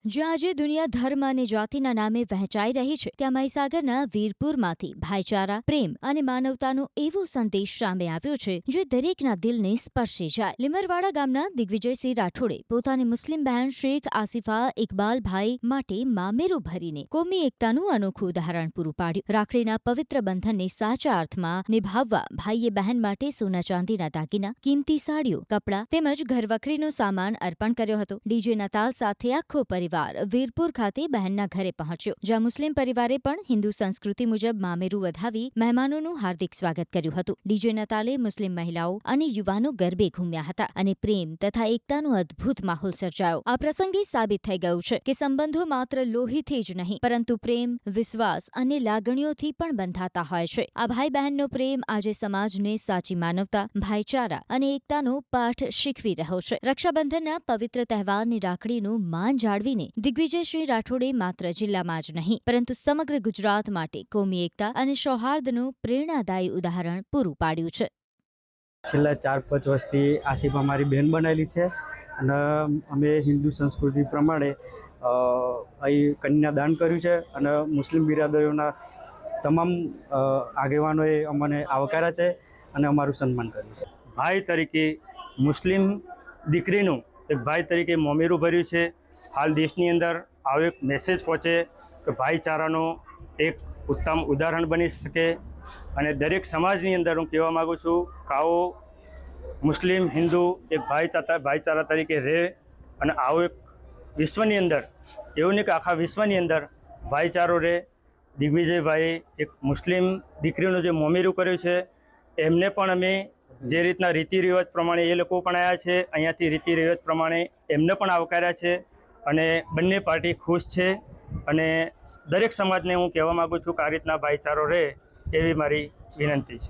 જ્યાં આજે દુનિયા ધર્મ અને જાતિના નામે વહેંચાઈ રહી છે, ત્યાં મહીસાગરના વીરપુરમાંથી ભાઈચારા, પ્રેમ અને માનવતાનો એવો સંદેશ સામે આવ્યો છે જે દરેકના દિલને સ્પર્શી જાય. લીમરવાડા ગામના દિગ્વિજયસિંહ રાઠોડે પોતાની મુસ્લિમ બહેન શેખ આસિફા ઇકબાલભાઈ માટે મામેરું ભરીને કોમી એકતાનું અનોખું ઉદાહરણ પૂરું પાડ્યું. રાખડીના પવિત્ર બંધનને સાચા અર્થમાં નિભાવવા ભાઈએ બહેન માટે સોના ચાંદીના દાગીના, કિંમતી સાડીઓ, કપડાં તેમજ ઘરવખરીનો સામાન અર્પણ કર્યો હતો. ડીજેના તાલ સાથે આખો પરિવાર વીરપુર ખાતે બહેનના ઘરે પહોંચ્યો, જ્યાં મુસ્લિમ પરિવારે પણ હિન્દુ સંસ્કૃતિ મુજબ મામેરું વધાવી મહેમાનોનું હાર્દિક સ્વાગત કર્યું હતું. ડીજેના તાલે મુસ્લિમ મહિલાઓ અને યુવાનો ગરબે ઘૂમ્યા હતા અને પ્રેમ તથા એકતાનો અદ્ભુત માહોલ સર્જાયો. આ પ્રસંગે સાબિત થઈ ગયું છે કે સંબંધો માત્ર લોહીથી જ નહીં પરંતુ પ્રેમ, વિશ્વાસ અને લાગણીઓથી પણ બંધાતા હોય છે. આ ભાઈ બહેનનો પ્રેમ આજે સમાજને સાચી માનવતા, ભાઈચારા અને એકતાનો પાઠ શીખવી રહ્યો છે. રક્ષાબંધનના પવિત્ર તહેવારની રાખડીનું માન જાળવીને દિગ્વિજયસિંહ રાઠોડે માત્ર જિલ્લામાં જ નહીં પરંતુ સમગ્ર ગુજરાત માટે કોમી એકતા અને સૌહાર્દનું પ્રેરણાદાયી ઉદાહરણ પૂરું પાડ્યું છે. છેલ્લા 4-5 વર્ષથી આસિફા મારી બહેન બનાવેલી છે અને અમે હિન્દુ સંસ્કૃતિ પ્રમાણે અહીં કન્યાદાન કર્યું છે અને મુસ્લિમ બિરાદરોના તમામ આગેવાનોએ અમને આવકાર્યા છે અને અમારું સન્માન કર્યું છે. ભાઈ તરીકે મુસ્લિમ દીકરીનું એક ભાઈ તરીકે મોમેરું ભર્યું છે. હાલ દેશની અંદર આવો એક મેસેજ પહોંચે કે ભાઈચારાનો એક ઉત્તમ ઉદાહરણ બની શકે અને દરેક સમાજની અંદર હું કહેવા માગું છું કે આવો મુસ્લિમ હિન્દુ એક ભાઈચારા તરીકે રહે અને આવો એક વિશ્વની અંદર એવું નહીં કે આખા વિશ્વની અંદર ભાઈચારો રહે. દિગ્વિજયભાઈએ એક મુસ્લિમ દીકરીનું જે મોમેરું કર્યું છે એમને પણ અમે જે રીતના રીતિ રિવાજ પ્રમાણે એ લોકો પણ આવ્યા છે, અહીંયાથી રીતિ રિવાજ પ્રમાણે એમને પણ આવકાર્યા છે અને બંને પાર્ટી ખુશ છે અને દરેક સમાજને હું કહેવા માગું છું કે આ રીતના ભાઈચારો રહે એવી મારી વિનંતી છે.